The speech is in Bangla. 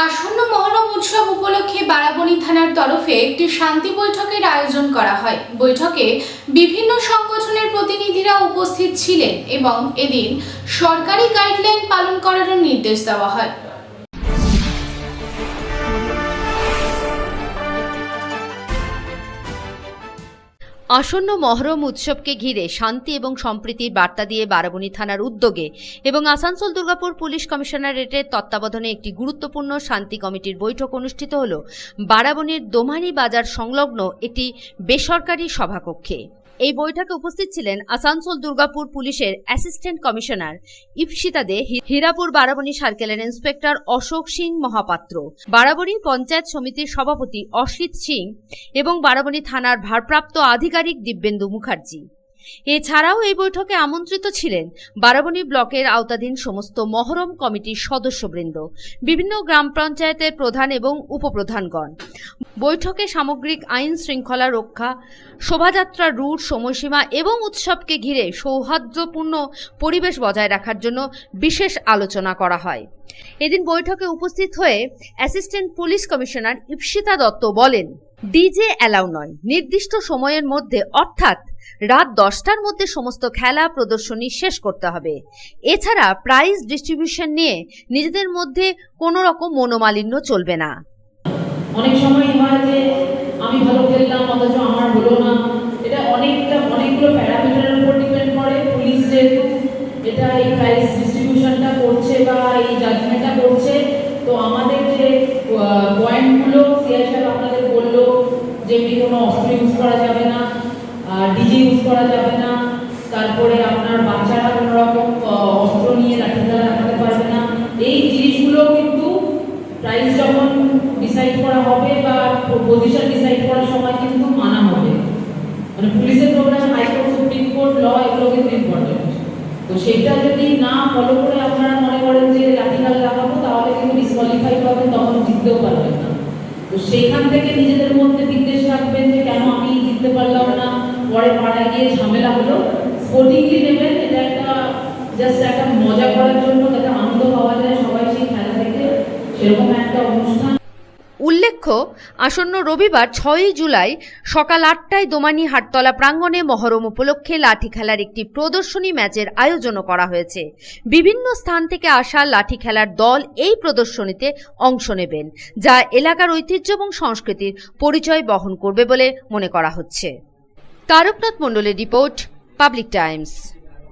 আসন্ন মহরম উৎসব উপলক্ষে বারাবণী থানার তরফে একটি শান্তি বৈঠকের আয়োজন করা হয়। বৈঠকে বিভিন্ন সংগঠনের প্রতিনিধিরা উপস্থিত ছিলেন এবং এদিন সরকারি গাইডলাইন পালন করার নির্দেশ দেওয়া হয়। আসন্ন মহরম উৎসবকে ঘিরে শান্তি এবং সম্প্রীতির বার্তা দিয়ে বারাবণী থানার উদ্যোগে এবং আসানসোল দুর্গাপুর পুলিশ কমিশনারেটের তত্ত্বাবধানে একটি গুরুত্বপূর্ণ শান্তি কমিটির বৈঠক অনুষ্ঠিত হল বারাবণীর দোমানি বাজার সংলগ্ন একটি বেসরকারি সভাকক্ষে। এই বৈঠকে উপস্থিত ছিলেন আসানসোল দুর্গাপুর পুলিশের অ্যাসিস্ট্যান্ট কমিশনার ইপসিতা দে, হীরাপুর বারাবণী সার্কেলের ইন্সপেক্টর অশোক সিং মহাপাত্র, বারাবণী পঞ্চায়েত সমিতির সভাপতি অসিত সিং এবং বারাবণী থানার ভারপ্রাপ্ত আধিকারিক দিব্যেন্দু মুখার্জি। এছাড়াও এই বৈঠকে আমন্ত্রিত ছিলেন বারাবণী ব্লকের আওতাধীন সমস্ত মহরম কমিটির সদস্যবৃন্দ, বিভিন্ন গ্রাম পঞ্চায়েতের প্রধান এবং উপপ্রধানগণ। বৈঠকে সামগ্রিক আইন শৃঙ্খলা রক্ষা, শোভাযাত্রার রুট, সময়সীমা এবং উৎসবকে ঘিরে সৌহার্দ্যপূর্ণ পরিবেশ বজায় রাখার জন্য বিশেষ আলোচনা করা হয়। এদিন বৈঠকে উপস্থিত হয়ে assistant police commissioner Ipsita Dutta বলেন, ডিজে অ্যালাউ নয়, নির্দিষ্ট সময়ের মধ্যে অর্থাৎ রাত 10টার মধ্যে সমস্ত খেলা প্রদর্শনী শেষ করতে হবে। এছাড়া প্রাইজ ডিস্ট্রিবিউশন নিয়ে নিজেদের মধ্যে কোনো রকম মনোমালিন্য চলবে না। অনেক সময় হয় যে আমি ভালো খেললাম অথচ আমার হলো না, এটা অনেকগুলো প্যারামিটারের উপর ডিপেন্ড করে। পুলিশ যেহেতু এটা এই প্রাইজ ডিস্ট্রিবিউশনটা করছে বা এই জাজমেন্টটা করছে, তো আমাদের যে পয়েন্টগুলো সিআই সাহেব আপনাদের বললো, যেমনি কোনো অস্ত্র ইউজ করা যাবে না, ডিজে ইউজ করা যাবে না, তারপরে আপনার বাচ্চারা কোনো রকম অস্ত্র নিয়ে লাঠিখেলা দেখাতে পারবে না। এই জিনিসগুলো কিন্তু প্রাইস যখন ডিসাইড করা হবে বা পজিশন ডিসাইড করার সময় কিন্তু মানা হবে। মানে পুলিশের প্রোগ্রাম, হাইকোর্ট, সুপ্রিম কোর্ট, ল, এগুলো কিন্তু ইম্পর্টেন্ট। তো সেটা যদি না ফলো করে আপনারা মনে করেন যে লাঠিখেলা লাগাবো, তাহলে কিন্তু ডিসকোয়ালিফাই হবেন, তখন জিততেও পারবেন না। তো সেইখান থেকে নিজেদের মধ্যে বিদ্বেষ রাখবেন যে কেন আমি জিততে পারলাম না, পরে পাড়ায় গিয়ে ঝামেলা হলো। স্পোর্টিংলি নেবেন, এটা একটা জাস্ট একটা মজা করার জন্য, যাতে আনন্দ পাওয়া যায় সবাই সেই খেলা থেকে, সেরকম একটা অনুষ্ঠান। উল্লেখ্য, আসন্ন রবিবার 6ই জুলাই সকাল 8টায় দোমানি হাটতলা প্রাঙ্গণে মহরম উপলক্ষে লাঠি খেলার একটি প্রদর্শনী ম্যাচের আয়োজনও করা হয়েছে। বিভিন্ন স্থান থেকে আসা লাঠি খেলার দল এই প্রদর্শনীতে অংশ নেবেন, যা এলাকার ঐতিহ্য এবং সংস্কৃতির পরিচয় বহন করবে বলে মনে করা হচ্ছে। তারকনাথ মণ্ডলের রিপোর্ট, পাবলিক টাইমস।